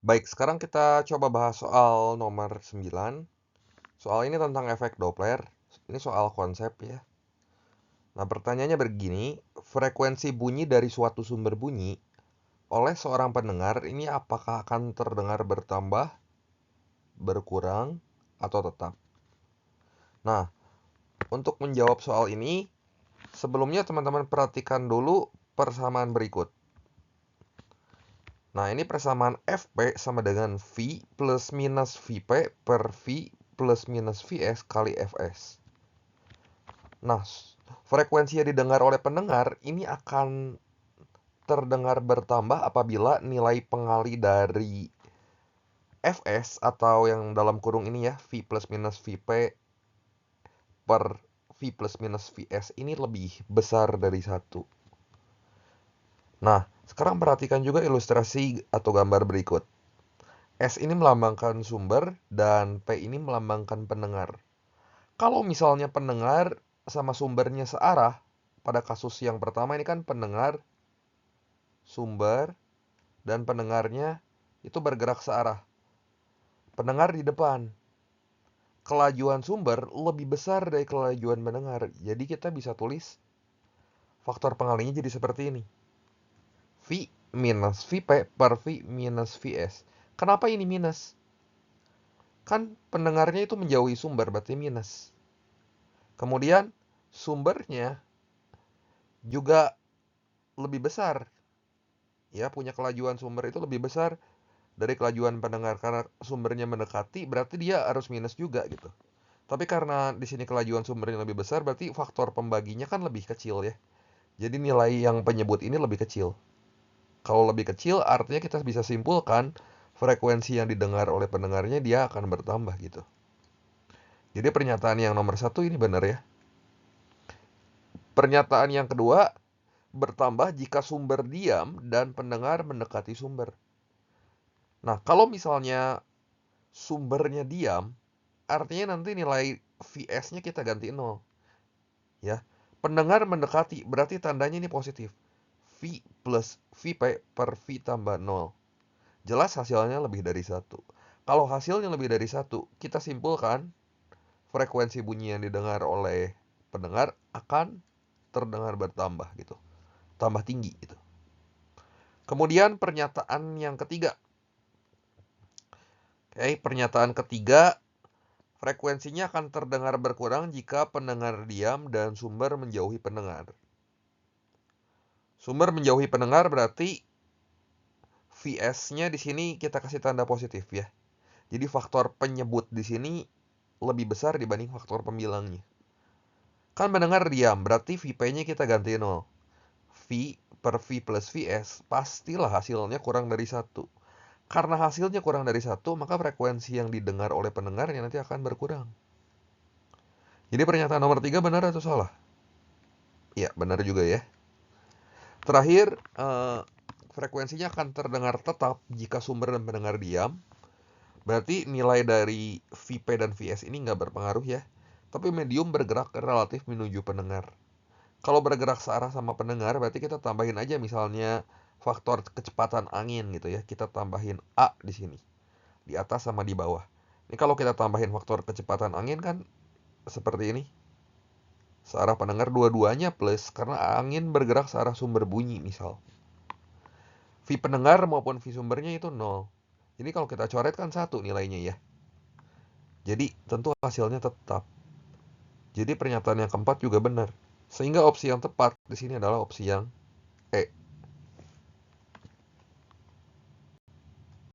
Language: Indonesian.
Baik, sekarang kita coba bahas soal nomor 9. Soal ini tentang efek Doppler. Ini soal konsep ya. Nah, pertanyaannya begini, frekuensi bunyi dari suatu sumber bunyi oleh seorang pendengar ini apakah akan terdengar bertambah, berkurang, atau tetap? Nah, untuk menjawab soal ini, sebelumnya teman-teman perhatikan dulu persamaan berikut. Nah, ini persamaan Fp sama dengan V plus minus Vp per V plus minus Vs kali Fs. Nah, frekuensi yang didengar oleh pendengar ini akan terdengar bertambah apabila nilai pengali dari Fs atau yang dalam kurung ini ya, V plus minus Vp per V plus minus Vs ini lebih besar dari 1. Nah, sekarang perhatikan juga ilustrasi atau gambar berikut. S ini melambangkan sumber dan P ini melambangkan pendengar. Kalau misalnya pendengar sama sumbernya searah, pada kasus yang pertama ini kan pendengar, sumber, dan pendengarnya itu bergerak searah. Pendengar di depan. Kelajuan sumber lebih besar dari kelajuan pendengar. Jadi kita bisa tulis faktor pengalinya jadi seperti ini. V minus Vp per V minus Vs. Kenapa ini minus? Kan pendengarnya itu menjauhi sumber, berarti minus. Kemudian sumbernya juga lebih besar. Ya, punya kelajuan sumber itu lebih besar dari kelajuan pendengar karena sumbernya mendekati, berarti dia harus minus juga gitu. Tapi karena di sini kelajuan sumbernya lebih besar, berarti faktor pembaginya kan lebih kecil ya. Jadi nilai yang penyebut ini lebih kecil. Kalau lebih kecil, artinya kita bisa simpulkan frekuensi yang didengar oleh pendengarnya dia akan bertambah gitu. Jadi pernyataan yang nomor 1 ini benar ya. Pernyataan yang kedua, bertambah jika sumber diam dan pendengar mendekati sumber. Nah, kalau misalnya sumbernya diam, artinya nanti nilai Vs-nya kita ganti 0. Ya, pendengar mendekati, berarti tandanya ini positif. V plus Vp per V tambah 0. Jelas hasilnya lebih dari 1. Kalau hasilnya lebih dari 1, kita simpulkan frekuensi bunyi yang didengar oleh pendengar akan terdengar bertambah gitu. Tambah tinggi gitu. Kemudian pernyataan yang ketiga. Oke, pernyataan ketiga, frekuensinya akan terdengar berkurang jika pendengar diam dan sumber menjauhi pendengar. Sumber menjauhi pendengar berarti Vs-nya di sini kita kasih tanda positif ya. Jadi faktor penyebut di sini lebih besar dibanding faktor pembilangnya. Kan pendengar diam, berarti Vp-nya kita ganti 0. V per V plus Vs, pastilah hasilnya kurang dari 1. Karena hasilnya kurang dari 1, maka frekuensi yang didengar oleh pendengarnya nanti akan berkurang. Jadi pernyataan nomor 3 benar atau salah? Ya, benar juga ya. Terakhir, frekuensinya akan terdengar tetap jika sumber dan pendengar diam. Berarti nilai dari Vp dan Vs ini nggak berpengaruh ya. Tapi medium bergerak relatif menuju pendengar. Kalau bergerak searah sama pendengar, berarti kita tambahin aja misalnya faktor kecepatan angin gitu ya. Kita tambahin A di sini. Di atas sama di bawah. Ini kalau kita tambahin faktor kecepatan angin kan seperti ini. Searah pendengar dua-duanya plus karena angin bergerak searah sumber bunyi misal. V pendengar maupun V sumbernya itu 0. Jadi kalau kita coret kan 1 nilainya ya. Jadi tentu hasilnya tetap. Jadi pernyataan yang keempat juga benar. Sehingga opsi yang tepat di sini adalah opsi yang E.